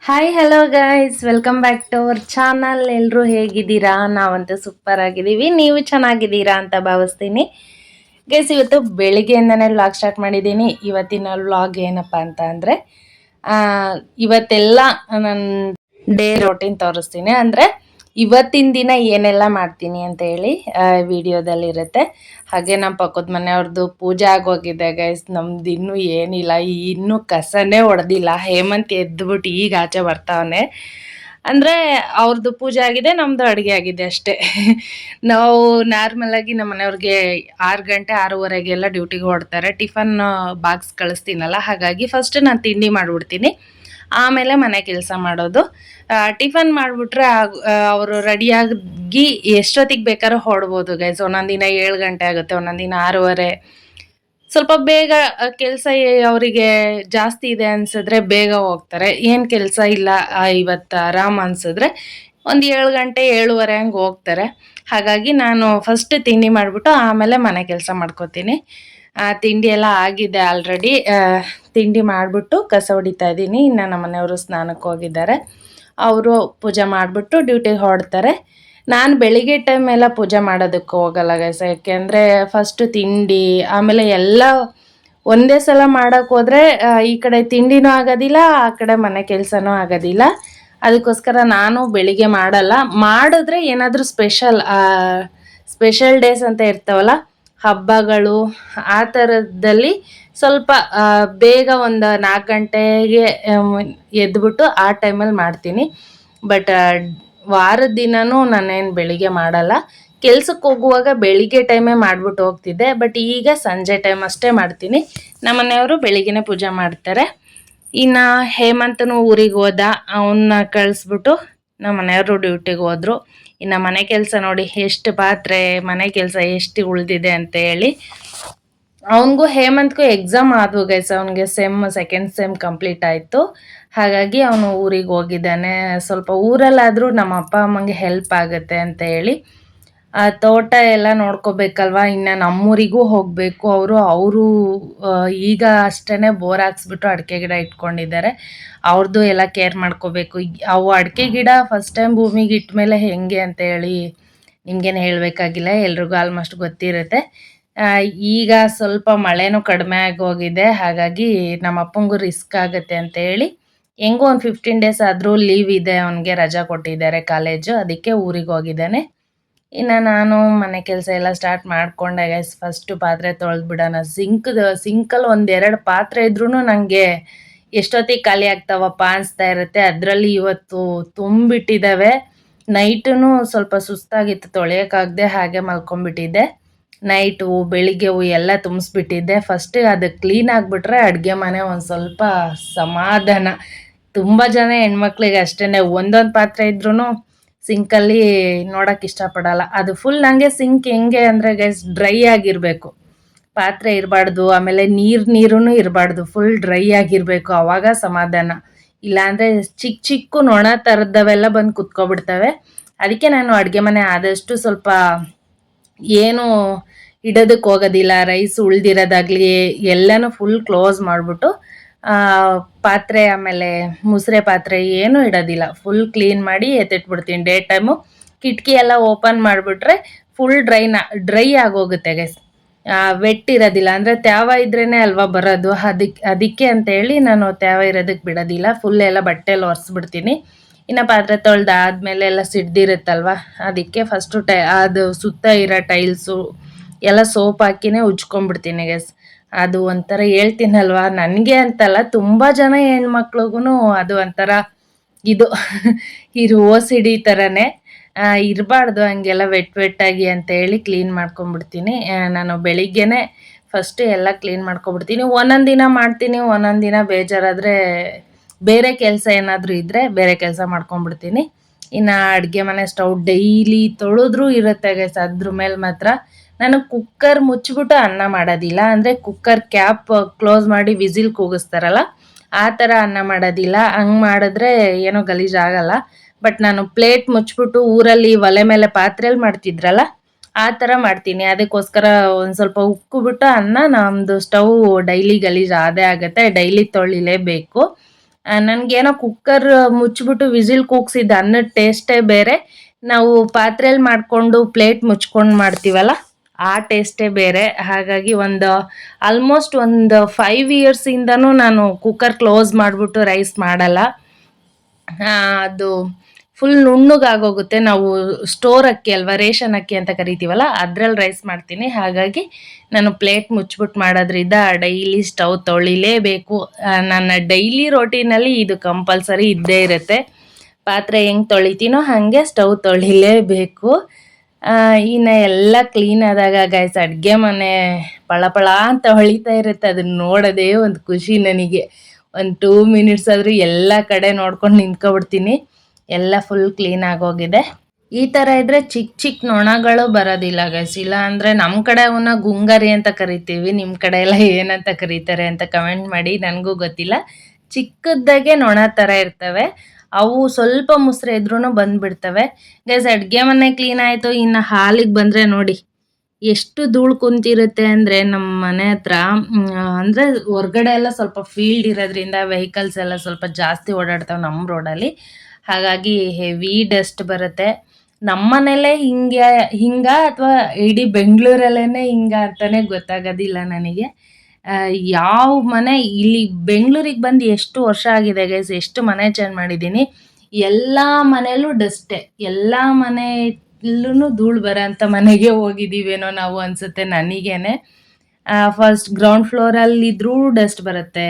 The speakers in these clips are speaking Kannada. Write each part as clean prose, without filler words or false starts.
Hi hello guys, welcome back to our channel. ಎಲ್ಲರೂ ಹೇಗಿದ್ದೀರಾ? ನಾವಂತೂ ಸೂಪರ್ ಆಗಿದ್ದೀವಿ. ನೀವು ಚೆನ್ನಾಗಿದ್ದೀರಾ ಅಂತ ಭಾವಿಸ್ತೀನಿ. ಗೈಸ್, ಇವತ್ತು ಬೆಳಿಗ್ಗೆಯಿಂದನೇ ವ್ಲಾಗ್ ಸ್ಟಾರ್ಟ್ ಮಾಡಿದ್ದೀನಿ. ಇವತ್ತಿನ ವ್ಲಾಗ್ ಏನಪ್ಪ ಅಂತ ಅಂದರೆ ಇವತ್ತೆಲ್ಲ ನನ್ನ ಡೇ ರೋಟೀನ್ ತೋರಿಸ್ತೀನಿ. ಅಂದರೆ ಇವತ್ತಿನ ದಿನ ಏನೆಲ್ಲ ಮಾಡ್ತೀನಿ ಅಂತ ಹೇಳಿ ವಿಡಿಯೋದಲ್ಲಿ ಇರುತ್ತೆ. ಹಾಗೆ ನಮ್ಮ ಪಕ್ಕದ ಮನೆಯವ್ರದ್ದು ಪೂಜೆ ಆಗೋಗಿದೆ ಗೈಸ್. ನಮ್ದು ಇನ್ನೂ ಏನಿಲ್ಲ, ಇನ್ನೂ ಕಸನೇ ಹೊಡೆದಿಲ್ಲ. ಹೇಮಂತ್ ಎದ್ಬಿಟ್ಟು ಈಗ ಆಚೆ ಬರ್ತಾವನೆ. ಅಂದರೆ ಅವ್ರದ್ದು ಪೂಜೆ ಆಗಿದೆ, ನಮ್ಮದು ಅಡುಗೆ ಆಗಿದೆ ಅಷ್ಟೇ. ನಾವು ನಾರ್ಮಲಾಗಿ ನಮ್ಮ ಮನೆಯವ್ರಿಗೆ 6 ಗಂಟೆ 6:30ಗೆಲ್ಲ ಡ್ಯೂಟಿಗೆ ಹೊರಡ್ತಾರೆ. ಟಿಫನ್ ಬಾಕ್ಸ್ ಕಳಿಸ್ತೀನಲ್ಲ, ಹಾಗಾಗಿ ಫಸ್ಟ್ ನಾನು ತಿಂಡಿ ಮಾಡಿಬಿಡ್ತೀನಿ, ಆಮೇಲೆ ಮನೆ ಕೆಲಸ ಮಾಡೋದು. ಟಿಫನ್ ಮಾಡಿಬಿಟ್ರೆ ಅವರು ರೆಡಿಯಾಗಿ ಎಷ್ಟೊತ್ತಿಗೆ ಬೇಕಾದ್ರೂ ಹೊಡ್ಬೋದು ಗೈಸ್. ಒಂದೊಂದು ದಿನ 7 ಗಂಟೆ ಆಗುತ್ತೆ, ಒಂದೊಂದು ದಿನ 6:30. ಸ್ವಲ್ಪ ಬೇಗ ಕೆಲಸ ಅವರಿಗೆ ಜಾಸ್ತಿ ಇದೆ ಅನ್ಸಿದ್ರೆ ಬೇಗ ಹೋಗ್ತಾರೆ. ಏನು ಕೆಲಸ ಇಲ್ಲ ಇವತ್ತು ಆರಾಮ್ ಅನ್ಸಿದ್ರೆ ಒಂದು 7 ಗಂಟೆ 7:30 ಹಂಗೆ ಹೋಗ್ತಾರೆ. ಹಾಗಾಗಿ ನಾನು ಫಸ್ಟ್ ತಿಂಡಿ ಮಾಡಿಬಿಟ್ಟು ಆಮೇಲೆ ಮನೆ ಕೆಲಸ ಮಾಡ್ಕೋತೀನಿ. ತಿಂಡಿ ಎಲ್ಲ ಆಗಿದೆ ಆಲ್ರೆಡಿ. ತಿಂಡಿ ಮಾಡಿಬಿಟ್ಟು ಕಸ ಹೊಡಿತಾ ಇದ್ದೀನಿ. ಇನ್ನು ನಮ್ಮ ಮನೆಯವರು ಸ್ನಾನಕ್ಕೆ ಹೋಗಿದ್ದಾರೆ. ಅವರು ಪೂಜೆ ಮಾಡಿಬಿಟ್ಟು ಡ್ಯೂಟಿಗೆ ಹೊರಡ್ತಾರೆ. ನಾನು ಬೆಳಿಗ್ಗೆ ಟೈಮೆಲ್ಲ ಪೂಜೆ ಮಾಡೋದಕ್ಕೆ ಹೋಗಲ್ಲ ಗೈಸ್. ಯಾಕೆಂದರೆ ಫಸ್ಟು ತಿಂಡಿ ಆಮೇಲೆ ಎಲ್ಲ ಒಂದೇ ಸಲ ಮಾಡೋಕ್ಕೆ ಹೋದರೆ ಈ ಕಡೆ ತಿಂಡಿನೂ ಆಗೋದಿಲ್ಲ, ಆ ಕಡೆ ಮನೆ ಕೆಲಸನೂ ಆಗೋದಿಲ್ಲ. ಅದಕ್ಕೋಸ್ಕರ ನಾನು ಬೆಳಿಗ್ಗೆ ಮಾಡಲ್ಲ. ಮಾಡಿದ್ರೆ ಏನಾದರೂ ಸ್ಪೆಷಲ್ ಡೇಸ್ ಅಂತ ಇರ್ತಾವಲ್ಲ, ಹಬ್ಬಗಳು, ಆ ಥರದಲ್ಲಿ ಸ್ವಲ್ಪ ಬೇಗ ಒಂದು 4 ಗಂಟೆಗೆ ಎದ್ಬಿಟ್ಟು ಆ ಟೈಮಲ್ಲಿ ಮಾಡ್ತೀನಿ. ಬಟ್ ವಾರದ ದಿನವೂ ನಾನೇನು ಬೆಳಿಗ್ಗೆ ಮಾಡಲ್ಲ. ಕೆಲ್ಸಕ್ಕೆ ಹೋಗುವಾಗ ಬೆಳಿಗ್ಗೆ ಟೈಮೇ ಮಾಡಿಬಿಟ್ಟು ಹೋಗ್ತಿದ್ದೆ, ಬಟ್ ಈಗ ಸಂಜೆ ಟೈಮ್ ಅಷ್ಟೇ ಮಾಡ್ತೀನಿ. ನಮ್ಮ ಮನೆಯವರು ಬೆಳಿಗ್ಗೆನೇ ಪೂಜೆ ಮಾಡ್ತಾರೆ. ಇನ್ನು ಹೇಮಂತನು ಊರಿಗೆ ಹೋದ, ಅವನ್ನ ಕಳಿಸ್ಬಿಟ್ಟು ನಮ್ಮ ಮನೆಯವರು ಡ್ಯೂಟಿಗೆ ಹೋದರು. ಇನ್ನು ಮನೆ ಕೆಲಸ ನೋಡಿ, ಎಷ್ಟು ಪಾತ್ರೆ, ಮನೆ ಕೆಲಸ ಎಷ್ಟು ಉಳಿದಿದೆ ಅಂತ ಹೇಳಿ. ಅವನಿಗೂ ಹೇಮಂತ್ಗೂ ಎಕ್ಸಾಮ್ ಆದವು ಗೈಸ್. ಅವನಿಗೆ ಸೆಕೆಂಡ್ ಸೆಮ್ ಕಂಪ್ಲೀಟ್ ಆಯಿತು. ಹಾಗಾಗಿ ಅವನು ಊರಿಗೆ ಹೋಗಿದ್ದಾನೆ. ಸ್ವಲ್ಪ ಊರಲ್ಲಾದರೂ ನಮ್ಮ ಅಪ್ಪ ಅಮ್ಮಂಗೆ ಹೆಲ್ಪ್ ಆಗುತ್ತೆ ಅಂತ ಹೇಳಿ ತೋಟ ಎಲ್ಲ ನೋಡ್ಕೋಬೇಕಲ್ವ. ಇನ್ನು ನಮ್ಮೂರಿಗೂ ಹೋಗಬೇಕು. ಅವರು ಈಗ ಅಷ್ಟೇ ಬೋರ್ ಹಾಕ್ಸ್ಬಿಟ್ಟು ಅಡಿಕೆ ಗಿಡ ಇಟ್ಕೊಂಡಿದ್ದಾರೆ. ಅವ್ರದ್ದು ಎಲ್ಲ ಕೇರ್ ಮಾಡ್ಕೋಬೇಕು. ಅವು ಅಡಿಕೆ ಗಿಡ ಫಸ್ಟ್ ಟೈಮ್ ಭೂಮಿಗೆ ಇಟ್ಟ ಮೇಲೆ ಹೆಂಗೆ ಅಂತ ಹೇಳಿ ನಿಮಗೇನು ಹೇಳಬೇಕಾಗಿಲ್ಲ, ಎಲ್ರಿಗೂ ಆಲ್ಮೋಸ್ಟ್ ಗೊತ್ತಿರುತ್ತೆ. ಈಗ ಸ್ವಲ್ಪ ಮಳೆನೂ ಕಡಿಮೆ ಆಗೋಗಿದೆ. ಹಾಗಾಗಿ ನಮ್ಮ ಅಪ್ಪಂಗೂ ರಿಸ್ಕ್ ಆಗುತ್ತೆ ಅಂತ ಹೇಳಿ ಹೆಂಗೋ ಒಂದು 15 ಡೇಸ್ ಆದರೂ ಲೀವ್ ಇದೆ, ಅವನಿಗೆ ರಜಾ ಕೊಟ್ಟಿದ್ದಾರೆ ಕಾಲೇಜು, ಅದಕ್ಕೆ ಊರಿಗೆ ಹೋಗಿದ್ದಾನೆ. ಇನ್ನು ನಾನು ಮನೆ ಕೆಲಸ ಎಲ್ಲ ಸ್ಟಾರ್ಟ್ ಮಾಡಿಕೊಂಡೆ ಗೈಸ್. ಫಸ್ಟು ಪಾತ್ರೆ ತೊಳೆದ್ಬಿಡೋಣ. ಸಿಂಕಲ್ಲಿ 1-2 ಪಾತ್ರೆ ಇದ್ರೂ ನನಗೆ ಎಷ್ಟೊತ್ತಿಗೆ ಖಾಲಿ ಆಗ್ತಾವಪ್ಪ ಅನಿಸ್ತಾ ಇರುತ್ತೆ. ಅದರಲ್ಲಿ ಇವತ್ತು ತುಂಬಿಟ್ಟಿದ್ದಾವೆ. ನೈಟೂ ಸ್ವಲ್ಪ ಸುಸ್ತಾಗಿತ್ತು, ತೊಳೆಯೋಕ್ಕಾಗದೆ ಹಾಗೆ ಮಲ್ಕೊಂಡ್ಬಿಟ್ಟಿದ್ದೆ. ನೈಟು ಬೆಳಿಗ್ಗೆವು ಎಲ್ಲ ತುಂಬಿಸ್ಬಿಟ್ಟಿದ್ದೆ. ಫಸ್ಟ್ ಅದು ಕ್ಲೀನ್ ಆಗಿಬಿಟ್ರೆ ಅಡುಗೆ ಮನೆ ಒಂದು ಸ್ವಲ್ಪ ಸಮಾಧಾನ. ತುಂಬ ಜನ ಹೆಣ್ಮಕ್ಳಿಗೆ ಅಷ್ಟೇ, ಒಂದೊಂದು ಪಾತ್ರೆ ಇದ್ರೂ ಸಿಂಕಲ್ಲಿ ನೋಡೋಕೆ ಇಷ್ಟಪಡಲ್ಲ. ಅದು ಫುಲ್ ಹಂಗೆ ಸಿಂಕ್ ಹೆಂಗೆ ಅಂದರೆ ಗೈಸ್, ಡ್ರೈ ಆಗಿರಬೇಕು, ಪಾತ್ರೆ ಇರಬಾರ್ದು, ಆಮೇಲೆ ನೀರೂ ಇರಬಾರ್ದು, ಫುಲ್ ಡ್ರೈ ಆಗಿರಬೇಕು, ಆವಾಗ ಸಮಾಧಾನ. ಇಲ್ಲಾಂದರೆ ಚಿಕ್ಕ ನೊಣ ಥರದವೆಲ್ಲ ಬಂದು ಕುತ್ಕೊಬಿಡ್ತವೆ. ಅದಕ್ಕೆ ನಾನು ಅಡುಗೆ ಮನೆ ಆದಷ್ಟು ಸ್ವಲ್ಪ ಏನು ಇಡೋದಕ್ಕೆ ಹೋಗೋದಿಲ್ಲ. ರೈಸ್ ಉಳ್ದಿರೋದಾಗಲಿ ಎಲ್ಲನೂ ಫುಲ್ ಕ್ಲೋಸ್ ಮಾಡಿಬಿಟ್ಟು ಪಾತ್ರೆ ಆಮೇಲೆ ಮುಸುರೆ ಪಾತ್ರೆ ಏನೂ ಇಡೋದಿಲ್ಲ, ಫುಲ್ ಕ್ಲೀನ್ ಮಾಡಿ ಎತ್ತಿಟ್ಬಿಡ್ತೀನಿ. ಡೇ ಟೈಮು ಕಿಟಕಿ ಎಲ್ಲ ಓಪನ್ ಮಾಡಿಬಿಟ್ರೆ ಫುಲ್ ಡ್ರೈ ಆಗೋಗುತ್ತೆ ಗೈಸ್. ವೆಟ್ ಇರೋದಿಲ್ಲ. ಅಂದರೆ ತ್ಯಾವ ಇದ್ರೇ ಅಲ್ವಾ ಬರೋದು, ಅದಕ್ಕೆ ಅಂತೇಳಿ ನಾನು ತ್ಯಾವ ಇರೋದಕ್ಕೆ ಬಿಡೋದಿಲ್ಲ. ಫುಲ್ ಎಲ್ಲ ಬಟ್ಟೆಯಲ್ಲಿ ಒರೆಸ್ಬಿಡ್ತೀನಿ. ಇನ್ನು ಪಾತ್ರೆ ತೊಳೆದಾದ್ಮೇಲೆ ಎಲ್ಲ ಸಿಡ್ದಿರುತ್ತಲ್ವ, ಅದಕ್ಕೆ ಫಸ್ಟು ಅದು ಸುತ್ತ ಇರೋ ಟೈಲ್ಸು ಎಲ್ಲ ಸೋಪ್ ಹಾಕಿನೇ ಉಜ್ಕೊಂಡ್ಬಿಡ್ತೀನಿ ಗೈಸ್. ಅದು ಒಂಥರ ಹೇಳ್ತೀನಲ್ವ, ನನಗೆ ಅಂತಲ್ಲ, ತುಂಬ ಜನ ಹೆಣ್ಮಕ್ಳಿಗೂ ಅದು ಒಂಥರ ಇದು OCD ಥರನೇ. ಇರಬಾರ್ದು ಹಂಗೆಲ್ಲ ವೆಟ್ಟಾಗಿ ಅಂತ ಹೇಳಿ ಕ್ಲೀನ್ ಮಾಡ್ಕೊಂಡ್ಬಿಡ್ತೀನಿ. ನಾನು ಬೆಳಿಗ್ಗೆನೇ ಫಸ್ಟು ಎಲ್ಲ ಕ್ಲೀನ್ ಮಾಡ್ಕೊಬಿಡ್ತೀನಿ. ಒಂದೊಂದು ದಿನ ಮಾಡ್ತೀನಿ, ಒಂದೊಂದು ದಿನ ಬೇಜಾರಾದರೆ ಬೇರೆ ಕೆಲಸ ಏನಾದರೂ ಇದ್ದರೆ ಬೇರೆ ಕೆಲಸ ಮಾಡ್ಕೊಂಡ್ಬಿಡ್ತೀನಿ. ಇನ್ನು ಅಡುಗೆ ಮನೆ ಸ್ಟವ್ ಡೈಲಿ ತೊಳೆದ್ರೂ ಇರುತ್ತೆ ಗೈಸ್. ಅದ್ರ ಮೇಲೆ ಮಾತ್ರ ನಾನು ಕುಕ್ಕರ್ ಮುಚ್ಚಿಬಿಟ್ಟು ಅನ್ನ ಮಾಡೋದಿಲ್ಲ. ಅಂದರೆ ಕುಕ್ಕರ್ ಕ್ಯಾಪ್ ಕ್ಲೋಸ್ ಮಾಡಿ ವಿಸಿಲ್ ಕೂಗಿಸ್ತಾರಲ್ಲ, ಆ ಥರ ಅನ್ನ ಮಾಡೋದಿಲ್ಲ. ಹಂಗೆ ಮಾಡಿದ್ರೆ ಏನೋ ಗಲೀಜಾಗಲ್ಲ. ಬಟ್ ನಾನು ಪ್ಲೇಟ್ ಮುಚ್ಚಿಬಿಟ್ಟು ಊರಲ್ಲಿ ಒಲೆ ಮೇಲೆ ಪಾತ್ರೆಯಲ್ಲಿ ಮಾಡ್ತಿದ್ರಲ್ಲ, ಆ ಥರ ಮಾಡ್ತೀನಿ. ಅದಕ್ಕೋಸ್ಕರ ಒಂದು ಸ್ವಲ್ಪ ಉಕ್ಕಿಬಿಟ್ಟು ಅನ್ನ, ನಮ್ಮದು ಸ್ಟವ್ ಡೈಲಿ ಗಲೀಜು ಆದೇ ಆಗುತ್ತೆ, ಡೈಲಿ ತೊಳಿಲೇಬೇಕು. ನನಗೇನೋ ಕುಕ್ಕರ್ ಮುಚ್ಚಿಬಿಟ್ಟು ವಿಸಿಲ್ ಕೂಗ್ಸಿದ್ದು ಅನ್ನದ ಟೇಸ್ಟೇ ಬೇರೆ, ನಾವು ಪಾತ್ರೆಯಲ್ಲಿ ಮಾಡಿಕೊಂಡು ಪ್ಲೇಟ್ ಮುಚ್ಕೊಂಡು ಮಾಡ್ತೀವಲ್ಲ ಆ ಟೇಸ್ಟೇ ಬೇರೆ. ಹಾಗಾಗಿ ಆಲ್ಮೋಸ್ಟ್ ಒಂದು 5 ಇಯರ್ಸಿಂದನೂ ನಾನು ಕುಕ್ಕರ್ ಕ್ಲೋಸ್ ಮಾಡಿಬಿಟ್ಟು ರೈಸ್ ಮಾಡಲ್ಲ. ಅದು ಫುಲ್ ನುಣ್ಣಗಾಗೋಗುತ್ತೆ. ನಾವು ಸ್ಟೋರ್ ಅಕ್ಕಿ ಅಲ್ವಾ, ರೇಷನ್ ಅಕ್ಕಿ ಅಂತ ಕರಿತೀವಲ್ಲ, ಅದ್ರಲ್ಲಿ ರೈಸ್ ಮಾಡ್ತೀನಿ. ಹಾಗಾಗಿ ನಾನು ಪ್ಲೇಟ್ ಮುಚ್ಚಿಬಿಟ್ಟು ಮಾಡೋದ್ರಿಂದ ಡೈಲಿ ಸ್ಟವ್ ತೊಳಿಲೇಬೇಕು. ನನ್ನ ಡೈಲಿ ರೋಟೀನಲ್ಲಿ ಇದು ಕಂಪಲ್ಸರಿ ಇದ್ದೇ ಇರುತ್ತೆ. ಪಾತ್ರೆ ಹೆಂಗೆ ತೊಳಿತೀನೋ ಹಾಗೆ ಸ್ಟವ್ ತೊಳಿಲೇಬೇಕು. ಇನ್ನು ಎಲ್ಲ ಕ್ಲೀನ್ ಆದಾಗ ಗೈಸ್ ಅಡುಗೆ ಮನೆ ಪಳ ಅಂತ ಹೊಳಿತಾ ಇರುತ್ತೆ. ಅದನ್ನ ನೋಡೋದೇ ಒಂದು ಖುಷಿ ನನಗೆ. ಒಂದು 2 ಮಿನಿಟ್ಸ್ ಆದರೂ ಎಲ್ಲ ಕಡೆ ನೋಡ್ಕೊಂಡು ನಿಂತ್ಕೊಬಿಡ್ತೀನಿ. ಎಲ್ಲ ಫುಲ್ ಕ್ಲೀನ್ ಆಗೋಗಿದೆ. ಈ ಥರ ಇದ್ದರೆ ಚಿಕ್ಕ ನೊಣಗಳು ಬರೋದಿಲ್ಲ ಗೈಸ್. ಇಲ್ಲ ಅಂದರೆ ನಮ್ಮ ಕಡೆ ಅವನ್ನ ಗುಂಗರಿ ಅಂತ ಕರಿತೀವಿ, ನಿಮ್ಮ ಕಡೆ ಎಲ್ಲ ಏನಂತ ಕರೀತಾರೆ ಅಂತ ಕಮೆಂಟ್ ಮಾಡಿ, ನನಗೂ ಗೊತ್ತಿಲ್ಲ. ಚಿಕ್ಕದಾಗೆ ನೊಣ ಥರ ಇರ್ತವೆ ಅವು. ಸ್ವಲ್ಪ ಮುಸ್ರೆ ಇದ್ರೂ ಬಂದುಬಿಡ್ತವೆ ಗೈಸ್. ಅಡುಗೆ ಮನೆ ಕ್ಲೀನ್ ಆಯಿತು. ಇನ್ನು ಹಾಲಿಗೆ ಬಂದರೆ ನೋಡಿ ಎಷ್ಟು ಧೂಳು ಕುಂತಿರುತ್ತೆ ಅಂದರೆ ನಮ್ಮ ಮನೆ ಹತ್ರ. ಅಂದರೆ ಹೊರ್ಗಡೆ ಎಲ್ಲ ಸ್ವಲ್ಪ ಫೀಲ್ಡ್ ಇರೋದ್ರಿಂದ ವೆಹಿಕಲ್ಸ್ ಎಲ್ಲ ಸ್ವಲ್ಪ ಜಾಸ್ತಿ ಓಡಾಡ್ತಾವೆ ನಮ್ಮ ರೋಡಲ್ಲಿ. ಹಾಗಾಗಿ ಹೆವಿ ಡಸ್ಟ್ ಬರುತ್ತೆ. ನಮ್ಮ ಮನೇಲೇ ಹಿಂಗ ಅಥವಾ ಇಡೀ ಬೆಂಗಳೂರಲ್ಲೇ ಹಿಂಗ ಅಂತಾನೆ ಗೊತ್ತಾಗೋದಿಲ್ಲ ನನಗೆ. ಯಾವ ಮನೆ ಇಲ್ಲಿ ಬೆಂಗಳೂರಿಗೆ ಬಂದು ಎಷ್ಟು ವರ್ಷ ಆಗಿದೆ ಗೈಸ್, ಎಷ್ಟು ಮನೆ ಚೇಂಜ್ ಮಾಡಿದ್ದೀನಿ. ಎಲ್ಲ ಮನೆಯಲ್ಲೂ ಡಸ್ಟೇ. ಎಲ್ಲ ಮನೆಯಲ್ಲೂ ಧೂಳು ಬರೋ ಅಂಥ ಮನೆಗೆ ಹೋಗಿದ್ದೀವೇನೋ ನಾವು ಅನಿಸುತ್ತೆ ನನಗೇನೆ. ಫಸ್ಟ್ ಗ್ರೌಂಡ್ ಫ್ಲೋರಲ್ಲಿದ್ದರೂ ಡಸ್ಟ್ ಬರುತ್ತೆ.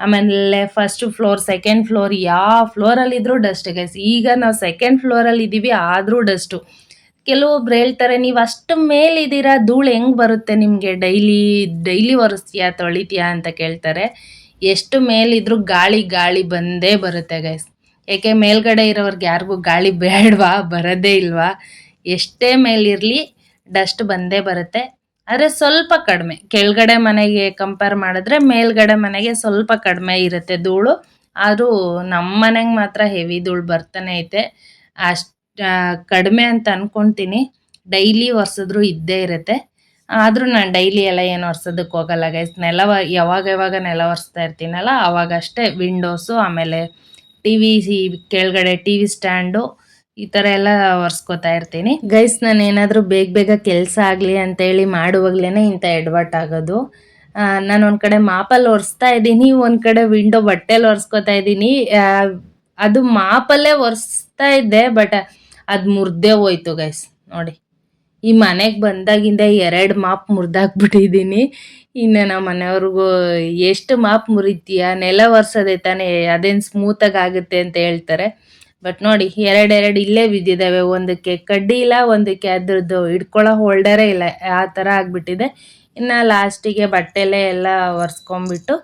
ಆಮೇಲೆ ಫಸ್ಟ್ ಫ್ಲೋರ್, ಸೆಕೆಂಡ್ ಫ್ಲೋರ್, ಯಾವ ಫ್ಲೋರಲ್ಲಿದ್ದರೂ ಡಸ್ಟ್ ಗೈಸ್. ಈಗ ನಾವು ಸೆಕೆಂಡ್ ಫ್ಲೋರಲ್ಲಿ ಇದ್ದೀವಿ ಆದರೂ ಡಸ್ಟು. ಕೆಲವೊಬ್ರು ಹೇಳ್ತಾರೆ, ನೀವು ಅಷ್ಟು ಮೇಲಿದ್ದೀರಾ, ಧೂಳು ಹೆಂಗೆ ಬರುತ್ತೆ ನಿಮಗೆ, ಡೈಲಿ ಒರೆಸ್ತೀಯಾ ತೊಳಿತೀಯಾ ಅಂತ ಕೇಳ್ತಾರೆ. ಎಷ್ಟು ಮೇಲಿದ್ರೂ ಗಾಳಿ ಬಂದೇ ಬರುತ್ತೆ ಗೈಸ್. ಏಕೆ ಮೇಲ್ಗಡೆ ಇರೋರ್ಗೆ ಯಾರಿಗೂ ಗಾಳಿ ಬೇಡವಾ, ಬರೋದೇ ಇಲ್ವಾ? ಎಷ್ಟೇ ಮೇಲಿರಲಿ ಡಸ್ಟ್ ಬಂದೇ ಬರುತ್ತೆ. ಆದರೆ ಸ್ವಲ್ಪ ಕಡಿಮೆ, ಕೆಳಗಡೆ ಮನೆಗೆ ಕಂಪೇರ್ ಮಾಡಿದ್ರೆ ಮೇಲ್ಗಡೆ ಮನೆಗೆ ಸ್ವಲ್ಪ ಕಡಿಮೆ ಇರುತ್ತೆ ಧೂಳು. ಆದರೂ ನಮ್ಮ ಮನೆಗೆ ಮಾತ್ರ ಹೆವಿ ಧೂಳು ಬರ್ತಾನೆ ಐತೆ. ಅಷ್ಟು ಕಡಿಮೆ ಅಂತ ಅಂದ್ಕೊತೀನಿ. ಡೈಲಿ ಒರೆಸಿದ್ರು ಇದ್ದೇ ಇರುತ್ತೆ. ಆದರೂ ನಾನು ಡೈಲಿ ಎಲ್ಲ ಏನು ಒರೆಸೋದಕ್ಕೆ ಹೋಗಲ್ಲ ಗೈಸ್. ಯಾವಾಗ ನೆಲ ಒರೆಸ್ತಾ ಇರ್ತೀನಲ್ಲ ಅವಾಗಷ್ಟೇ ವಿಂಡೋಸು, ಆಮೇಲೆ ಕೆಳಗಡೆ ಟಿ ವಿ ಸ್ಟ್ಯಾಂಡು, ಈ ಥರ ಎಲ್ಲ ಒರೆಸ್ಕೋತಾ ಇರ್ತೀನಿ ಗೈಸ್. ನಾನು ಏನಾದರೂ ಬೇಗ ಕೆಲಸ ಆಗಲಿ ಅಂತೇಳಿ ಮಾಡುವಾಗಲೇ ಇಂಥ ಎಡವಟ್ ಆಗೋದು. ನಾನು ಒಂದು ಕಡೆ ಮಾಪಲ್ಲಿ ಒರೆಸ್ತಾ ಇದ್ದೀನಿ, ಒಂದು ಕಡೆ ವಿಂಡೋ ಬಟ್ಟೆಲಿ ಒರೆಸ್ಕೋತಾ ಇದ್ದೀನಿ. ಅದು ಮಾಪಲ್ಲೇ ಒರೆಸ್ತಾ ಇದ್ದೆ, ಬಟ್ ಅದು ಮುರಿದೇ ಹೋಯ್ತು ಗೈಸ್. ನೋಡಿ, ಈ ಮನೆಗೆ ಬಂದಾಗಿಂದ 2 ಮಾಪ್ ಮುರಿದಾಕ್ಬಿಟ್ಟಿದ್ದೀನಿ. ಇನ್ನು ನಮ್ಮ ಮನೆಯವ್ರಿಗೂ ಎಷ್ಟು ಮಾಪ್ ಮುರಿತೀಯ, ನೆಲ ಒರೆಸೋದೆ ತಾನೇ, ಅದೇನು ಸ್ಮೂತಾಗಿ ಆಗುತ್ತೆ ಅಂತ ಹೇಳ್ತಾರೆ. ಬಟ್ ನೋಡಿ, ಎರಡು ಇಲ್ಲೇ ಬಿದ್ದಿದ್ದಾವೆ. ಒಂದಕ್ಕೆ ಕಡ್ಡಿ ಇಲ್ಲ, ಒಂದಕ್ಕೆ ಅದ್ರದ್ದು ಹಿಡ್ಕೊಳ್ಳೋ ಹೋಲ್ಡರೇ ಇಲ್ಲ, ಆ ಥರ ಆಗಿಬಿಟ್ಟಿದೆ. ಇನ್ನು ಲಾಸ್ಟಿಗೆ ಬಟ್ಟೆಲೇ ಎಲ್ಲ ಒರೆಸ್ಕೊಂಬಿಟ್ಟು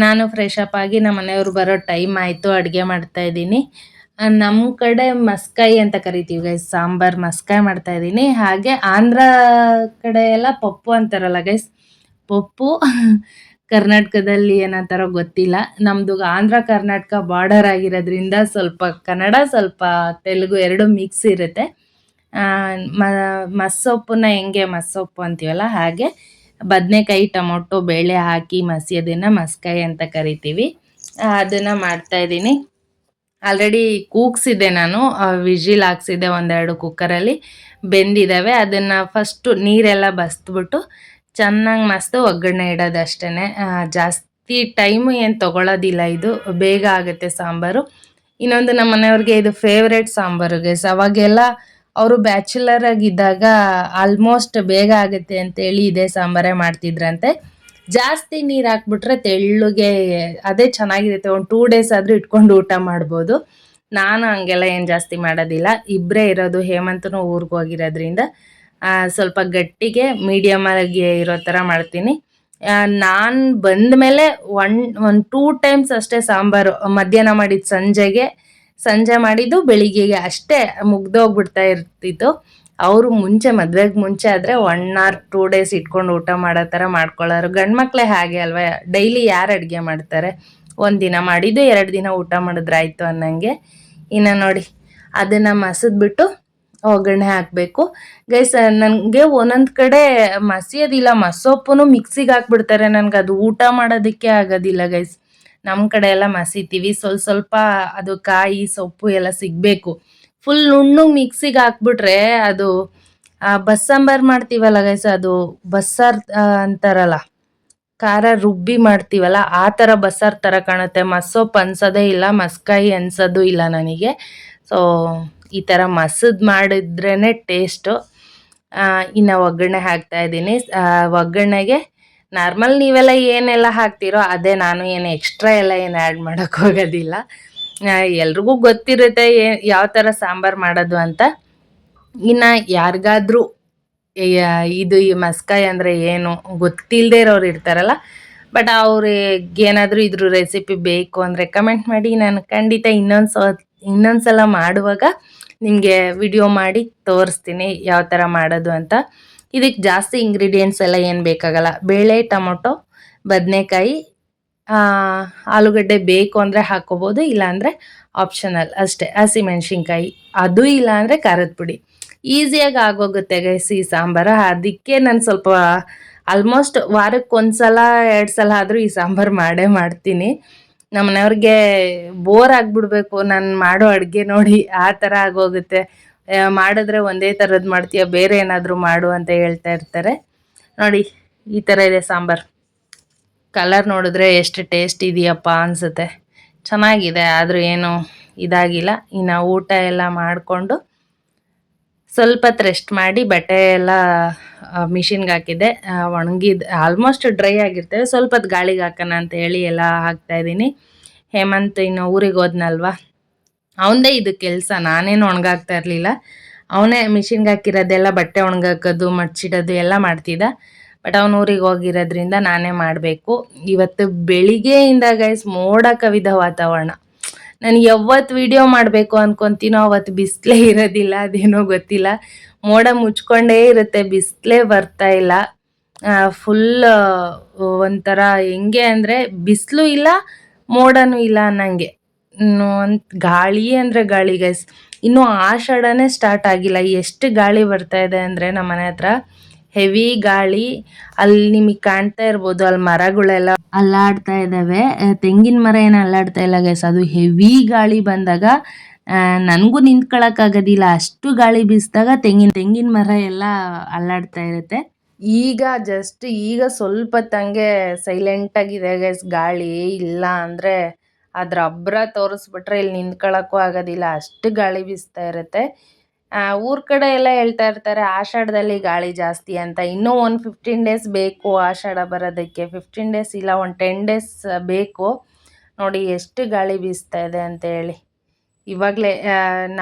ನಾನು ಫ್ರೆಶ್ ಅಪ್ ಆಗಿ ನಮ್ಮ ಮನೆಯವ್ರು ಬರೋ ಟೈಮ್ ಆಯಿತು. ಅಡುಗೆ ಮಾಡ್ತಾಯಿದ್ದೀನಿ. ನಮ್ಮ ಕಡೆ ಮಸ್ಕಾಯಿ ಅಂತ ಕರಿತೀವಿ ಗೈಸ್, ಸಾಂಬಾರು ಮಸ್ಕಾಯಿ ಮಾಡ್ತಾಯಿದ್ದೀನಿ. ಹಾಗೆ ಆಂಧ್ರ ಕಡೆ ಎಲ್ಲ ಪಪ್ಪು ಅಂತಾರಲ್ಲ ಗೈಸ್, ಪಪ್ಪು. ಕರ್ನಾಟಕದಲ್ಲಿ ಏನಂತಾರೋ ಗೊತ್ತಿಲ್ಲ. ನಮ್ಮದು ಆಂಧ್ರ ಕರ್ನಾಟಕ ಬಾರ್ಡರ್ ಆಗಿರೋದ್ರಿಂದ ಸ್ವಲ್ಪ ಕನ್ನಡ, ಸ್ವಲ್ಪ ತೆಲುಗು ಎರಡು ಮಿಕ್ಸ್ ಇರುತ್ತೆ. ಮಸ್ಸೊಪ್ಪನ್ನ ಹೆಂಗೆ ಮಸ್ಸೊಪ್ಪು ಅಂತೀವಲ್ಲ ಹಾಗೆ ಬದನೆಕಾಯಿ, ಟೊಮೊಟೊ, ಬೇಳೆ ಹಾಕಿ ಮಸಿಯೋದನ್ನು ಮಸ್ಕಾಯಿ ಅಂತ ಕರಿತೀವಿ. ಅದನ್ನು ಮಾಡ್ತಾಯಿದ್ದೀನಿ. ಆಲ್ರೆಡಿ ಕೂಗ್ಸಿದ್ದೆ ನಾನು, ವಿಜಿಲ್ ಹಾಕ್ಸಿದ್ದೆ 1-2 ಕುಕ್ಕರಲ್ಲಿ, ಬೆಂದಿದ್ದಾವೆ. ಅದನ್ನು ಫಸ್ಟು ನೀರೆಲ್ಲ ಬಸ್ದ್ಬಿಟ್ಟು ಚೆನ್ನಾಗಿ ಮಸ್ತು ಒಗ್ಗರಣೆ ಇಡೋದು ಅಷ್ಟೇ. ಜಾಸ್ತಿ ಟೈಮು ಏನು ತೊಗೊಳೋದಿಲ್ಲ, ಇದು ಬೇಗ ಆಗುತ್ತೆ ಸಾಂಬಾರು. ಇನ್ನೊಂದು ನಮ್ಮ ಮನೆಯವ್ರಿಗೆ ಇದು ಫೇವ್ರೇಟ್ ಸಾಂಬಾರು ಗೈಸ್. ಅವಾಗೆಲ್ಲ ಅವರು ಬ್ಯಾಚುಲರ್ ಆಗಿದ್ದಾಗ ಆಲ್ಮೋಸ್ಟ್ ಬೇಗ ಆಗುತ್ತೆ ಅಂತೇಳಿ ಇದೇ ಸಾಂಬಾರೇ ಮಾಡ್ತಿದ್ರಂತೆ. ಜಾಸ್ತಿ ನೀರು ಹಾಕ್ಬಿಟ್ರೆ ತೆಳ್ಳುಗೆ ಅದೇ ಚೆನ್ನಾಗಿರುತ್ತೆ. ಒಂದು 2 ಡೇಸ್ ಆದರೂ ಇಟ್ಕೊಂಡು ಊಟ ಮಾಡ್ಬೋದು. ನಾನು ಹಂಗೆಲ್ಲ ಏನು ಜಾಸ್ತಿ ಮಾಡೋದಿಲ್ಲ. ಇಬ್ಬರೇ ಇರೋದು, ಹೇಮಂತನೂ ಊರಿಗೆ ಹೋಗಿರೋದ್ರಿಂದ ಸ್ವಲ್ಪ ಗಟ್ಟಿಗೆ ಮೀಡಿಯಮ್ ಆಗಿ ಇರೋ ಥರ ಮಾಡ್ತೀನಿ. ನಾನು ಬಂದ ಮೇಲೆ 1-2 ಟೈಮ್ಸ್ ಅಷ್ಟೇ ಸಾಂಬಾರು. ಮಧ್ಯಾಹ್ನ ಮಾಡಿದ್ದು ಸಂಜೆ ಮಾಡಿದ್ದು ಬೆಳಿಗ್ಗೆಗೆ ಅಷ್ಟೇ ಮುಗ್ದೋಗ್ಬಿಡ್ತಾ ಇರ್ತಿತ್ತು. ಅವರು ಮದುವೆಗೆ ಮುಂಚೆ ಆದರೆ 1 or 2 ಡೇಸ್ ಇಟ್ಕೊಂಡು ಊಟ ಮಾಡೋ ಥರ ಮಾಡ್ಕೊಳ್ಳೋರು. ಗಂಡು ಮಕ್ಕಳೇ ಹಾಗೆ ಅಲ್ವಾ, ಡೈಲಿ ಯಾರು ಅಡುಗೆ ಮಾಡ್ತಾರೆ? 1 ದಿನ ಮಾಡಿದ್ದು 2 ದಿನ ಊಟ ಮಾಡಿದ್ರಾಯ್ತು ಅನ್ನಂಗೆ. ಇನ್ನು ನೋಡಿ, ಅದನ್ನು ಮಸಿದ್ಬಿಟ್ಟು ಒಗ್ಗರಣೆ ಹಾಕಬೇಕು ಗೈಸ್. ನನಗೆ ಒಂದೊಂದು ಕಡೆ ಮಸಿಯೋದಿಲ್ಲ, ಮಸೊಪ್ಪು ಮಿಕ್ಸಿಗೆ ಹಾಕ್ಬಿಡ್ತಾರೆ. ನನಗೆ ಅದು ಊಟ ಮಾಡೋದಕ್ಕೆ ಆಗೋದಿಲ್ಲ ಗೈಸ್. ನಮ್ಮ ಕಡೆ ಎಲ್ಲ ಮಸಿತೀವಿ. ಸ್ವಲ್ಪ ಅದು ಕಾಯಿ ಸೊಪ್ಪು ಎಲ್ಲ ಸಿಗಬೇಕು. ಫುಲ್ ನುಣ್ಣಗೆ ಮಿಕ್ಸಿಗೆ ಹಾಕ್ಬಿಟ್ರೆ ಅದು ಬಸ್ಸಾಂಬಾರು ಮಾಡ್ತೀವಲ್ಲ ಗೈಸ್, ಅದು ಬಸ್ಸಾರು ಅಂತಾರಲ್ಲ, ಖಾರ ರುಬ್ಬಿ ಮಾಡ್ತೀವಲ್ಲ ಆ ಥರ ಬಸ್ಸಾರು ಥರ ಕಾಣುತ್ತೆ. ಮಸ್ಸೊಪ್ಪು ಅನ್ಸೋದೇ ಇಲ್ಲ, ಮಸ್ಕಾಯಿ ಅನ್ಸೋದು ಇಲ್ಲ ನನಗೆ. ಸೊ ಈ ಥರ ಮಸದ್ ಮಾಡಿದ್ರೇ ಟೇಸ್ಟು. ಇನ್ನು ಒಗ್ಗರಣೆ ಹಾಕ್ತಾ ಇದ್ದೀನಿ. ಒಗ್ಗರಣೆಗೆ ನಾರ್ಮಲ್ ನೀವೆಲ್ಲ ಏನೆಲ್ಲ ಹಾಕ್ತೀರೋ ಅದೇ, ನಾನು ಏನು ಎಕ್ಸ್ಟ್ರಾ ಎಲ್ಲ ಏನು ಆ್ಯಡ್ ಮಾಡೋಕ್ಕೆ ಹೋಗೋದಿಲ್ಲ. ಎಲ್ರಿಗೂ ಗೊತ್ತಿರುತ್ತೆ ಯಾವ ಥರ ಸಾಂಬಾರು ಮಾಡೋದು ಅಂತ. ಇನ್ನು ಯಾರಿಗಾದ್ರೂ ಇದು ಈ ಮಸ್ಕಾಯಿ ಅಂದರೆ ಏನು ಗೊತ್ತಿಲ್ಲದೆ ಇರೋರು ಇರ್ತಾರಲ್ಲ, ಬಟ್ ಅವ್ರಿಗೆ ಏನಾದರೂ ಇದ್ರ ರೆಸಿಪಿ ಬೇಕು ಅಂದರೆ ಕಮೆಂಟ್ ಮಾಡಿ. ನಾನು ಖಂಡಿತ ಇನ್ನೊಂದ್ಸಲ ಮಾಡುವಾಗ ನಿಮಗೆ ವಿಡಿಯೋ ಮಾಡಿ ತೋರಿಸ್ತೀನಿ ಯಾವ ಥರ ಮಾಡೋದು ಅಂತ. ಇದಕ್ಕೆ ಜಾಸ್ತಿ ಇಂಗ್ರೀಡಿಯೆಂಟ್ಸ್ ಎಲ್ಲ ಏನು ಬೇಕಾಗಲ್ಲ. ಬೇಳೆ, ಟೊಮೊಟೊ, ಬದನೆಕಾಯಿ, ಆಲೂಗಡ್ಡೆ ಬೇಕು ಅಂದರೆ ಹಾಕ್ಕೋಬೋದು, ಇಲ್ಲಾಂದರೆ ಆಪ್ಷನಲ್ ಅಷ್ಟೇ. ಹಸಿಮೆಣ್ಸಿನ್ಕಾಯಿ, ಅದು ಇಲ್ಲ ಅಂದರೆ ಖಾರದ ಪುಡಿ. ಈಸಿಯಾಗಿ ಆಗೋಗುತ್ತೆ ಗೈಸ್ ಈ ಸಾಂಬಾರು. ಅದಕ್ಕೆ ನಾನು ಸ್ವಲ್ಪ ಆಲ್ಮೋಸ್ಟ್ ವಾರಕ್ಕೆ 1 ಸಲ 2 ಸಲ ಆದರೂ ಈ ಸಾಂಬಾರು ಮಾಡ್ತೀನಿ. ನಮ್ಮ ಮನೆಯವ್ರಿಗೆ ಬೋರ್ ಆಗಿಬಿಡ್ಬೇಕು ನಾನು ಮಾಡೋ ಅಡುಗೆ ನೋಡಿ, ಆ ಥರ ಆಗೋಗುತ್ತೆ. ಮಾಡಿದ್ರೆ ಒಂದೇ ಥರದ್ದು ಮಾಡ್ತೀಯ, ಬೇರೆ ಏನಾದರೂ ಮಾಡು ಅಂತ ಹೇಳ್ತಾ ಇರ್ತಾರೆ. ನೋಡಿ ಈ ಥರ ಇದೆ ಸಾಂಬಾರು. ಕಲರ್ ನೋಡಿದ್ರೆ ಎಷ್ಟು ಟೇಸ್ಟ್ ಇದೆಯಪ್ಪ ಅನಿಸುತ್ತೆ. ಚೆನ್ನಾಗಿದೆ, ಆದರೂ ಏನು ಇದಾಗಿಲ್ಲ. ಇನ್ನು ಊಟ ಎಲ್ಲ ಮಾಡಿಕೊಂಡು ಸ್ವಲ್ಪ ಹೊತ್ತು ರೆಸ್ಟ್ ಮಾಡಿ ಬಟ್ಟೆ ಎಲ್ಲ ಮಿಷಿನ್ಗೆ ಹಾಕಿದ್ದೆ. ಒಣಗಿದ್ದು ಆಲ್ಮೋಸ್ಟ್ ಡ್ರೈ ಆಗಿರ್ತೇವೆ. ಸ್ವಲ್ಪ ಹೊತ್ತು ಗಾಳಿಗೆ ಹಾಕೋಣ ಅಂತ ಹೇಳಿ ಎಲ್ಲ ಹಾಕ್ತಾಯಿದ್ದೀನಿ. ಹೇಮಂತ್ ಇನ್ನು ಊರಿಗೆ ಹೋದ್ನಲ್ವ, ಅವನದೇ ಇದು ಕೆಲಸ. ನಾನೇನು ಒಣಗಾಕ್ತಾ ಇರಲಿಲ್ಲ. ಅವನೇ ಮಿಷಿನ್ಗೆ ಹಾಕಿರೋದೆಲ್ಲ ಬಟ್ಟೆ ಒಣಗಾಕೋದು, ಮಡ್ಚಿಡೋದು ಎಲ್ಲ ಮಾಡ್ತಿದ್ದ. ಬಟ್ ಅವನು ಊರಿಗೆ ಹೋಗಿರೋದ್ರಿಂದ ನಾನೇ ಮಾಡಬೇಕು. ಇವತ್ತು ಬೆಳಿಗ್ಗೆಯಿಂದ ಗೈಸ್ ಮೋಡ ಕವಿದ ವಾತಾವರಣ. ನಾನು ಯಾವತ್ತು ವಿಡಿಯೋ ಮಾಡಬೇಕು ಅಂದ್ಕೊತೀನೋ ಅವತ್ತು ಬಿಸಿಲೇ ಇರೋದಿಲ್ಲ, ಅದೇನೋ ಗೊತ್ತಿಲ್ಲ. ಮೋಡ ಮುಚ್ಕೊಂಡೇ ಇರುತ್ತೆ, ಬಿಸಿಲೇ ಬರ್ತಾ ಇಲ್ಲ. ಫುಲ್ ಒಂಥರ ಹೆಂಗೆ ಅಂದರೆ ಬಿಸಿಲು ಇಲ್ಲ, ಮೋಡನೂ ಇಲ್ಲ ಅನ್ನಂಗೆ. ಗಾಳಿ ಅಂದರೆ ಗಾಳಿ ಗೈಸ್. ಇನ್ನೂ ಆಷಾಢನೇ ಸ್ಟಾರ್ಟ್ ಆಗಿಲ್ಲ, ಎಷ್ಟು ಗಾಳಿ ಬರ್ತಾ ಇದೆ ಅಂದರೆ ನಮ್ಮ ಮನೆ ಹತ್ರ ಹೆವಿ ಗಾಳಿ. ಅಲ್ಲಿ ನಿಮಗೆ ಕಾಣ್ತಾ ಇರ್ಬೋದು, ಅಲ್ಲಿ ಮರಗಳೆಲ್ಲ ಅಲ್ಲಾಡ್ತಾ ಇದ್ದಾವೆ. ತೆಂಗಿನ ಮರ ಏನು ಅಲ್ಲಾಡ್ತಾ ಇಲ್ಲ ಗೈಸ್, ಅದು ಹೆವಿ ಗಾಳಿ ಬಂದಾಗ ನನಗೂ ನಿಂತ್ಕೊಳ್ಳೋಕ್ಕಾಗೋದಿಲ್ಲ. ಅಷ್ಟು ಗಾಳಿ ಬೀಸಿದಾಗ ತೆಂಗಿನ ಮರ ಎಲ್ಲ ಅಲ್ಲಾಡ್ತಾ ಇರುತ್ತೆ. ಈಗ ಸ್ವಲ್ಪ ತಂಗೆ ಸೈಲೆಂಟಾಗಿದೆ ಗೈಸ್. ಗಾಳಿ ಇಲ್ಲ ಅಂದರೆ ಅದ್ರ ಅಬ್ಬರ ತೋರಿಸ್ಬಿಟ್ರೆ ಇಲ್ಲಿ ನಿಂತ್ಕೊಳ್ಳೋಕ್ಕೂ ಆಗೋದಿಲ್ಲ, ಅಷ್ಟು ಗಾಳಿ ಬೀಸ್ತಾ ಇರುತ್ತೆ. ಊರ ಕಡೆ ಎಲ್ಲ ಹೇಳ್ತಾ ಇರ್ತಾರೆ ಆಷಾಢದಲ್ಲಿ ಗಾಳಿ ಜಾಸ್ತಿ ಅಂತ. ಇನ್ನೂ 15 ಡೇಸ್ ಬೇಕು ಆಷಾಢ ಬರೋದಕ್ಕೆ. 15 ಡೇಸ್ ಇಲ್ಲ, 10 ಡೇಸ್ ಬೇಕು. ನೋಡಿ ಎಷ್ಟು ಗಾಳಿ ಬೀಸ್ತಾ ಇದೆ ಅಂತ ಹೇಳಿ. ಇವಾಗಲೇ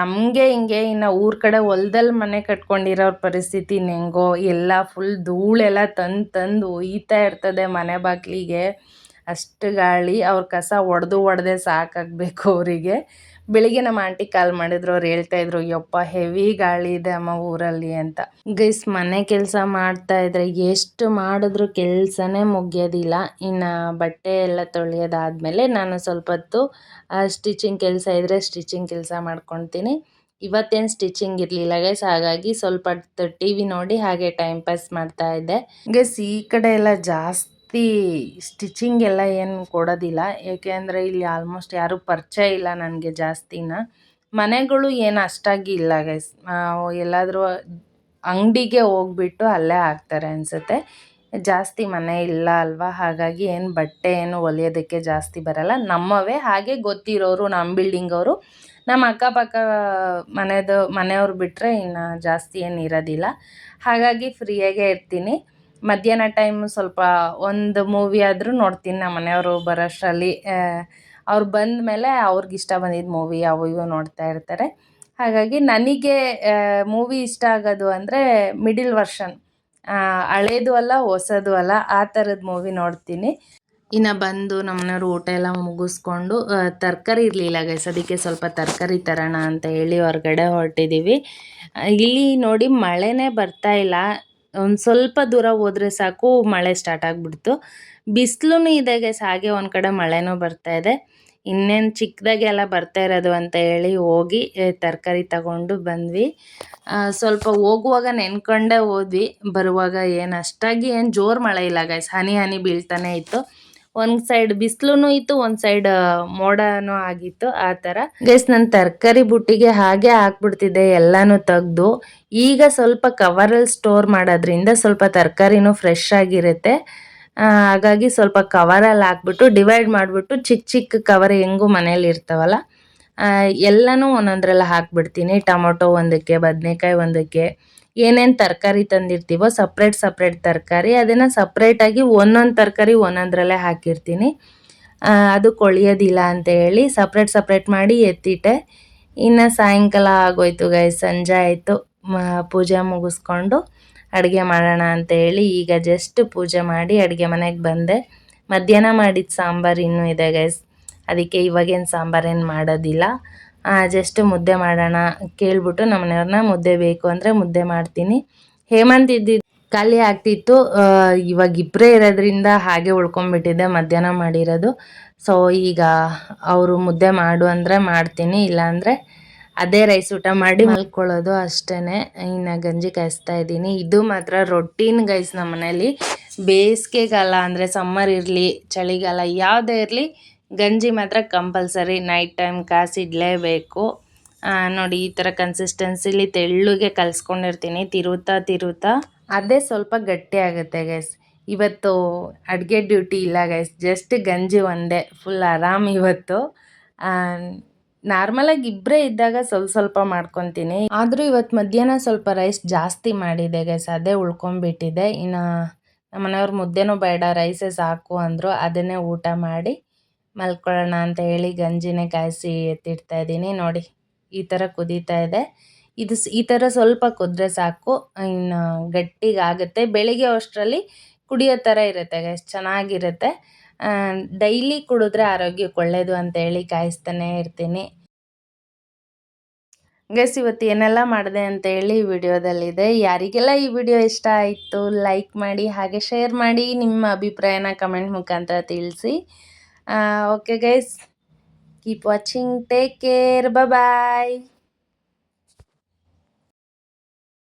ನಮಗೆ ಹಿಂಗೆ, ಇನ್ನು ಊರ ಕಡೆ ಹೊಲ್ದಲ್ಲಿ ಮನೆ ಕಟ್ಕೊಂಡಿರೋರ ಪರಿಸ್ಥಿತಿ ಹೆಂಗೋ, ಎಲ್ಲ ಫುಲ್ ಧೂಳೆಲ್ಲ ತಂದು ಒಯ್ತಾ ಇರ್ತದೆ ಮನೆ ಬಾಗಿಲಿಗೆ. ಅಷ್ಟು ಗಾಳಿ. ಅವ್ರ ಕಸ ಹೊಡೆದೇ ಸಾಕಾಗಬೇಕು ಅವರಿಗೆ. ಬೆಳಿಗ್ಗೆ ನಮ್ಮ ಆಂಟಿ ಕಾಲ್ ಮಾಡಿದ್ರು, ಅವ್ರು ಹೇಳ್ತಾಯಿದ್ರು ಯಪ್ಪ ಹೆವಿ ಗಾಳಿ ಇದೆ ಅಮ್ಮ ಊರಲ್ಲಿ ಅಂತ. ಗೈಸ್ ಮನೆ ಕೆಲಸ ಮಾಡ್ತಾಯಿದ್ರೆ ಎಷ್ಟು ಮಾಡಿದ್ರು ಕೆಲಸನೇ ಮುಗಿಯೋದಿಲ್ಲ. ಇನ್ನು ಬಟ್ಟೆ ಎಲ್ಲ ತೊಳೆಯೋದಾದಮೇಲೆ ನಾನು ಸ್ವಲ್ಪ ಹೊತ್ತು ಸ್ಟಿಚಿಂಗ್ ಕೆಲಸ ಇದ್ದರೆ ಸ್ಟಿಚಿಂಗ್ ಕೆಲಸ ಮಾಡ್ಕೊತೀನಿ. ಇವತ್ತೇನು ಸ್ಟಿಚಿಂಗ್ ಇರಲಿಲ್ಲ ಗೈಸ್, ಹಾಗಾಗಿ ಸ್ವಲ್ಪ ಹೊತ್ತು ಟಿ ವಿ ನೋಡಿ ಹಾಗೆ ಟೈಮ್ ಪಾಸ್ ಮಾಡ್ತಾಯಿದ್ದೆ ಗೈಸ್. ಈ ಕಡೆ ಎಲ್ಲ ಜಾಸ್ತಿ ಸ್ಟಿಚಿಂಗ್ ಎಲ್ಲ ಏನು ಕೊಡೋದಿಲ್ಲ, ಏಕೆ ಅಂದರೆ ಇಲ್ಲಿ ಆಲ್ಮೋಸ್ಟ್ ಯಾರೂ ಪರಿಚಯ ಇಲ್ಲ ನನಗೆ ಜಾಸ್ತಿನ. ಮನೆಗಳು ಏನು ಅಷ್ಟಾಗಿ ಇಲ್ಲ ಗೈಸ್. ಎಲ್ಲಾದರೂ ಅಂಗಡಿಗೆ ಹೋಗ್ಬಿಟ್ಟು ಅಲ್ಲೇ ಹಾಕ್ತಾರೆ ಅನಿಸುತ್ತೆ. ಜಾಸ್ತಿ ಮನೆ ಇಲ್ಲ ಅಲ್ವಾ, ಹಾಗಾಗಿ ಏನು ಬಟ್ಟೆ ಏನು ಹೊಲಿಯೋದಕ್ಕೆ ಜಾಸ್ತಿ ಬರಲ್ಲ. ನಮ್ಮವೇ ಹಾಗೆ ಗೊತ್ತಿರೋರು, ನಮ್ಮ ಬಿಲ್ಡಿಂಗವರು, ನಮ್ಮ ಅಕ್ಕಪಕ್ಕ ಮನೆಯವ್ರು ಬಿಟ್ಟರೆ ಇನ್ನು ಜಾಸ್ತಿ ಏನು ಇರೋದಿಲ್ಲ. ಹಾಗಾಗಿ ಫ್ರೀಯಾಗೇ ಇರ್ತೀನಿ. ಮಧ್ಯಾಹ್ನ ಟೈಮು ಸ್ವಲ್ಪ ಒಂದು ಮೂವಿ ಆದರೂ ನೋಡ್ತೀನಿ. ನಮ್ಮ ಮನೆಯವರು ಬರೋಷ್ಟರಲ್ಲಿ ಅವ್ರು ಬಂದ ಮೇಲೆ ಅವ್ರಿಗೆ ಇಷ್ಟ ಬಂದಿದ್ದ ಮೂವಿ ಅವು ಇವು ನೋಡ್ತಾ ಇರ್ತಾರೆ. ಹಾಗಾಗಿ ನನಗೆ ಮೂವಿ ಇಷ್ಟ ಆಗೋದು ಅಂದರೆ ಮಿಡಿಲ್ ವರ್ಷನ್, ಹಳೇದು ಅಲ್ಲ ಹೊಸದು ಅಲ್ಲ, ಆ ಥರದ ಮೂವಿ ನೋಡ್ತೀನಿ. ಇನ್ನು ಬಂದು ನಮ್ಮನೆಯವರು ಊಟ ಎಲ್ಲ ಮುಗಿಸ್ಕೊಂಡು ತರಕಾರಿ ಇರಲಿಲ್ಲ ಗೈಸ್, ಅದಕ್ಕೆ ಸ್ವಲ್ಪ ತರಕಾರಿ ತರೋಣ ಅಂತ ಹೇಳಿ ಹೊರಗಡೆ ಹೊರಟಿದ್ದೀವಿ. ಇಲ್ಲಿ ನೋಡಿ ಮಳೆನೇ ಬರ್ತಾ ಇಲ್ಲ. ಒಂದು ಸ್ವಲ್ಪ ದೂರ ಹೋದರೆ ಸಾಕು ಮಳೆ ಸ್ಟಾರ್ಟ್ ಆಗಿಬಿಡ್ತು. ಬಿಸಿಲೂ ಇದೆ ಗೈಸ್, ಹಾಗೆ ಒಂದು ಕಡೆ ಮಳೆನೂ ಬರ್ತಾ ಇದೆ. ಇನ್ನೇನು ಚಿಕ್ಕದಾಗೆಲ್ಲ ಬರ್ತಾ ಇರೋದು ಅಂತ ಹೇಳಿ ಹೋಗಿ ತರಕಾರಿ ತಗೊಂಡು ಬಂದ್ವಿ. ಸ್ವಲ್ಪ ಹೋಗುವಾಗ ನೆನ್ಕೊಂಡೇ ಹೋದ್ವಿ, ಬರುವಾಗ ಏನು ಅಷ್ಟಾಗಿ ಏನು ಜೋರು ಮಳೆ ಇಲ್ಲ ಗೈಸ್, ಹನಿ ಹನಿ ಬೀಳ್ತಾನೆ ಇತ್ತು. ಒಂದು ಸೈಡ್ ಬಿಸಿಲು ಇತ್ತು, ಒಂದು ಸೈಡ್ ಮೋಡನೂ ಆಗಿತ್ತು. ಆ ಥರ ಗೈಸ್ ನಾನು ತರಕಾರಿ ಬುಟ್ಟಿಗೆ ಹಾಗೆ ಹಾಕ್ಬಿಡ್ತಿದ್ದೆ ಎಲ್ಲಾನು ತೆಗ್ದು. ಈಗ ಸ್ವಲ್ಪ ಕವರಲ್ಲಿ ಸ್ಟೋರ್ ಮಾಡೋದ್ರಿಂದ ಸ್ವಲ್ಪ ತರಕಾರಿನೂ ಫ್ರೆಶ್ ಆಗಿರುತ್ತೆ. ಹಾಗಾಗಿ ಸ್ವಲ್ಪ ಕವರಲ್ಲಿ ಹಾಕ್ಬಿಟ್ಟು ಡಿವೈಡ್ ಮಾಡಿಬಿಟ್ಟು ಚಿಕ್ಕ ಚಿಕ್ಕ ಕವರ್ ಹೆಂಗೂ ಮನೇಲಿ ಇರ್ತಾವಲ್ಲ, ಎಲ್ಲನೂ ಒಂದೊಂದ್ರಲ್ಲಿ ಹಾಕ್ಬಿಡ್ತೀನಿ. ಟೊಮೊಟೊ ಒಂದಕ್ಕೆ, ಬದನೆಕಾಯಿ ಒಂದಕ್ಕೆ, ಏನೇನು ತರಕಾರಿ ತಂದಿರ್ತೀವೋ ಸಪ್ರೇಟ್ ತರಕಾರಿ ಅದನ್ನು ಸಪ್ರೇಟಾಗಿ ಒಂದೊಂದು ತರಕಾರಿ ಒಂದೊಂದರಲ್ಲೇ ಹಾಕಿರ್ತೀನಿ. ಅದು ಕೊಳೆಯೋದಿಲ್ಲ ಅಂತ ಹೇಳಿ ಸಪ್ರೇಟ್ ಮಾಡಿ ಎತ್ತಿಟ್ಟೆ. ಇನ್ನು ಸಾಯಂಕಾಲ ಆಗೋಯ್ತು ಗೈಸ್, ಸಂಜೆ ಆಯಿತು. ಪೂಜೆ ಮುಗಿಸ್ಕೊಂಡು ಅಡುಗೆ ಮಾಡೋಣ ಅಂತ ಹೇಳಿ ಈಗ ಜಸ್ಟ್ ಪೂಜೆ ಮಾಡಿ ಅಡುಗೆ ಮನೆಗೆ ಬಂದೆ. ಮಧ್ಯಾಹ್ನ ಮಾಡಿದ ಸಾಂಬಾರು ಇನ್ನೂ ಇದೆ ಗೈಸ್, ಅದಕ್ಕೆ ಇವಾಗೇನು ಸಾಂಬಾರೇನು ಮಾಡೋದಿಲ್ಲ. ಜಸ್ಟ್ ಮುದ್ದೆ ಮಾಡೋಣ ಕೇಳ್ಬಿಟ್ಟು ನಮ್ಮನೆಯವ್ರನ್ನ ಮುದ್ದೆ ಬೇಕು ಅಂದರೆ ಮುದ್ದೆ ಮಾಡ್ತೀನಿ. ಹೇಮಂತ್ ಇದ್ದಿದ್ದು ಖಾಲಿ ಆಗ್ತಿತ್ತು, ಇವಾಗ ಇಬ್ಬರೇ ಇರೋದ್ರಿಂದ ಹಾಗೆ ಉಳ್ಕೊಂಬಿಟ್ಟಿದ್ದೆ ಮಧ್ಯಾಹ್ನ ಮಾಡಿರೋದು. ಸೊ ಈಗ ಅವರು ಮುದ್ದೆ ಮಾಡು ಅಂದರೆ ಮಾಡ್ತೀನಿ, ಇಲ್ಲಾಂದರೆ ಅದೇ ರೈಸ್ ಊಟ ಮಾಡಿ ಮಲ್ಕೊಳ್ಳೋದು ಅಷ್ಟೇ. ಇನ್ನು ಗಂಜಿ ಕಾಯಿಸ್ತಾ ಇದ್ದೀನಿ. ಇದು ಮಾತ್ರ ರೊಟೀನ್ ಗೈಸ್ ನಮ್ಮ ಮನೇಲಿ. ಬೇಸಿಗೆಗಾಲ ಅಂದರೆ ಸಮ್ಮರ್ ಇರಲಿ ಚಳಿಗಾಲ ಯಾವುದೇ ಇರಲಿ ಗಂಜಿ ಮಾತ್ರ ಕಂಪಲ್ಸರಿ ನೈಟ್ ಟೈಮ್ ಕಾಯಿಸಿಡ್ಲೇಬೇಕು. ನೋಡಿ ಈ ಥರ ಕನ್ಸಿಸ್ಟೆನ್ಸಿಲಿ ತೆಳ್ಳಗೆ ಕಲಿಸ್ಕೊಂಡಿರ್ತೀನಿ. ತಿರುತ್ತಾ ಅದೇ ಸ್ವಲ್ಪ ಗಟ್ಟಿ ಆಗುತ್ತೆ ಗೈಸ್. ಇವತ್ತು ಅಡುಗೆ ಡ್ಯೂಟಿ ಇಲ್ಲ ಗೈಸ್, ಜಸ್ಟ್ ಗಂಜಿ ಒಂದೇ, ಫುಲ್ ಆರಾಮ್ ಇವತ್ತು. ನಾರ್ಮಲಾಗಿ ಇಬ್ಬರೇ ಇದ್ದಾಗ ಸ್ವಲ್ಪ ಮಾಡ್ಕೊತೀನಿ. ಆದರೂ ಇವತ್ತು ಮಧ್ಯಾಹ್ನ ಸ್ವಲ್ಪ ರೈಸ್ ಜಾಸ್ತಿ ಮಾಡಿದೆ ಗೈಸ್, ಅದೇ ಉಳ್ಕೊಂಬಿಟ್ಟಿದೆ. ಇನ್ನು ನಮ್ಮ ಮನೆಯವ್ರು ಮುದ್ದೆನೂ ಬೇಡ ರೈಸೇ ಸಾಕು ಅಂದರು. ಅದನ್ನೇ ಊಟ ಮಾಡಿ ಮಲ್ಕೊಳ್ಳೋಣ ಅಂತ ಹೇಳಿ ಗಂಜಿನೇ ಕಾಯಿಸಿ ಎತ್ತಿಡ್ತಾ ಇದ್ದೀನಿ. ನೋಡಿ ಈ ಥರ ಕುದೀತಾ ಇದೆ. ಈ ಥರ ಸ್ವಲ್ಪ ಕುದ್ರೆ ಸಾಕು, ಇನ್ನು ಗಟ್ಟಿಗಾಗುತ್ತೆ. ಬೆಳಿಗ್ಗೆ ಅಷ್ಟರಲ್ಲಿ ಕುಡಿಯೋ ಥರ ಇರುತ್ತೆ ಗೈಸ್, ಚೆನ್ನಾಗಿರುತ್ತೆ. ಡೈಲಿ ಕುಡಿದ್ರೆ ಆರೋಗ್ಯಕ್ಕೆ ಒಳ್ಳೆಯದು ಅಂತ ಹೇಳಿ ಕಾಯಿಸ್ತಾನೆ ಇರ್ತೀನಿ. ಗೈಸ್ ಇವತ್ತು ಏನೆಲ್ಲ ಮಾಡಿದೆ ಅಂತ ಹೇಳಿ ವಿಡಿಯೋದಲ್ಲಿದೆ. ಯಾರಿಗೆಲ್ಲ ಈ ವಿಡಿಯೋ ಇಷ್ಟ ಆಯಿತು ಲೈಕ್ ಮಾಡಿ, ಹಾಗೆ ಶೇರ್ ಮಾಡಿ, ನಿಮ್ಮ ಅಭಿಪ್ರಾಯನ ಕಮೆಂಟ್ ಮುಖಾಂತರ ತಿಳಿಸಿ. Okay guys, keep watching, take care, ಬಾಯ್.